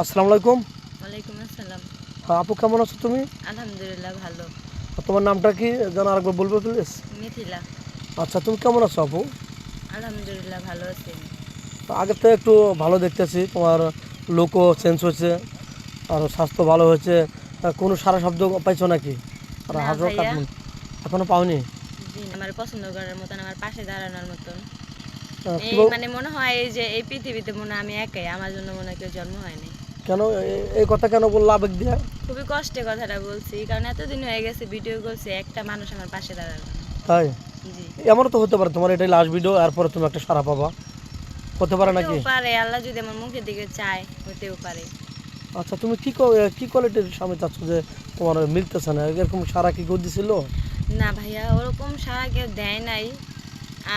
আসসালামু আলাইকুম। ওয়ালাইকুম আসসালাম। আপু কেমন আছো তুমি? আলহামদুলিল্লাহ ভালো। তোমার নামটা কি যেন আরেকবার বলবে প্লিজ? মিথিলা। আচ্ছা, তুমি কেমন আছো আপু? আলহামদুলিল্লাহ ভালো আছি আমি। আগের থেকে একটু ভালো দেখতেছি, তোমার লুকও চেঞ্জ হয়েছে আর স্বাস্থ্য ভালো হয়েছে। কোনো সারা শব্দ পাইছো নাকি? আর না হাজর ভাইয়া, কাটবেন এখনো পাওনি? জি না, আমার পছন্দ করার মতন, আমার পাশে দাঁড়ানোর মতন। কি এই মানে মনে হয় এই যে এই পৃথিবীতে মনে হয় আমি একাই, আমার জন্য মনে হয় কেউ জন্ম হয়নি। কেন এই কথা কেন বললো আবেগ দিয়ে? খুবই কষ্টে কথাটা বলছি, কারণ এতদিন হয়ে গেছে ভিডিও করছি, একটা মানুষ আমার পাশে দাঁড়ালো না। তাই? জি। এমনও তো হতে পারে তোমার এটাই লাস্ট ভিডিও, এরপরে তুমি একটা সারা পাবা, হতে পারে নাকি? হতেও পারে, আল্লাহ যদি আমার মুখের দিকে চায় হতেও পারে। আচ্ছা, তুমি কি কোয়ালিটির স্বামী চাচ্ছ যে তোমার মিলতেছে না? এরকম সারা কি করে দিছিল? না ভাইয়া, ওরকম সারা কেউ দেয় নাই।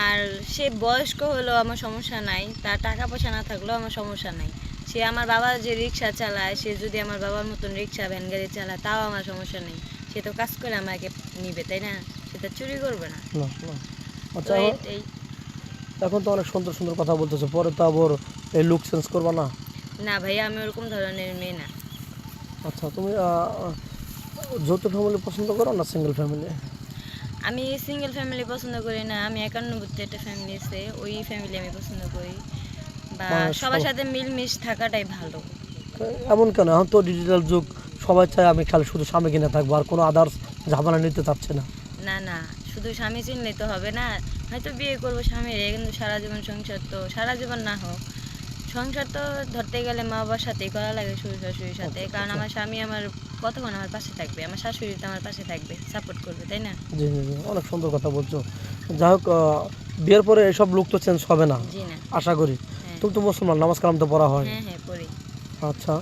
আর সে বয়স্ক হলেও আমার সমস্যা নাই, তার টাকা পয়সা না থাকলেও আমার সমস্যা নাই। সে আমার বাবা যে রিক্সা চালায়, সে যদি আমার বাবার মতন রিক্সা ভ্যান গাড়ি চালায় তাও আমার সমস্যা নেই। সে তো কাজ করে আমাকে নিবে, তাই না? সে তো চুরি করবে না। না, না। তো আচ্ছা, এই এখন তো অনেক সুন্দর সুন্দর কথা বলতেছো, পরে তো আবার এই লুক চেঞ্জ করবা না? না ভাইয়া, আমি ওরকম ধরনের মেয়ে না। আচ্ছা, তুমি যৌথ ফ্যামিলি পছন্দ করো না সিঙ্গেল ফ্যামিলি? আমি সিঙ্গেল ফ্যামিলি পছন্দ করি না, আমি 91তে একটা ফ্যামিলি আছে, ওই ফ্যামিলি আমি পছন্দ করি। বা সবার সাথে মিলমিশ থাকাটাই ভালো। এমন কেন? এখন তো ডিজিটাল যুগ, সবাই চায় আমি খালি শুধু স্বামী কিনে থাকবো, আর কোনো আদার্স ঝামেলা নিতে চাচ্ছে না। না না, শুধু স্বামী চিনলে তো হবে না। হয়তো বিয়ে করবো স্বামীরে, কিন্তু সারা জীবন সংসার তো সারা জীবন না হোক, সংসার তো ধরতে গেলে মা বাবার সাথেই করা লাগে, শ্বশুর শাশুড়ির সাথে। কারণ আমার স্বামী আমার কতক্ষণ আমার পাশে থাকবে, আমার শাশুড়ি তো আমার পাশে থাকবে, সাপোর্ট করবে, তাই না? জি জি জি, অনেক সুন্দর কথা বলছো। যাই হোক, বিয়ের পরে এসব লুক তো চেঞ্জ হবে না জি না। আশা করি। হ্যাঁ তুমি তো মুসলমান, নামাজ কালাম তো পড়া হয়। হ্যাঁ হ্যাঁ, পড়ি। আচ্ছা,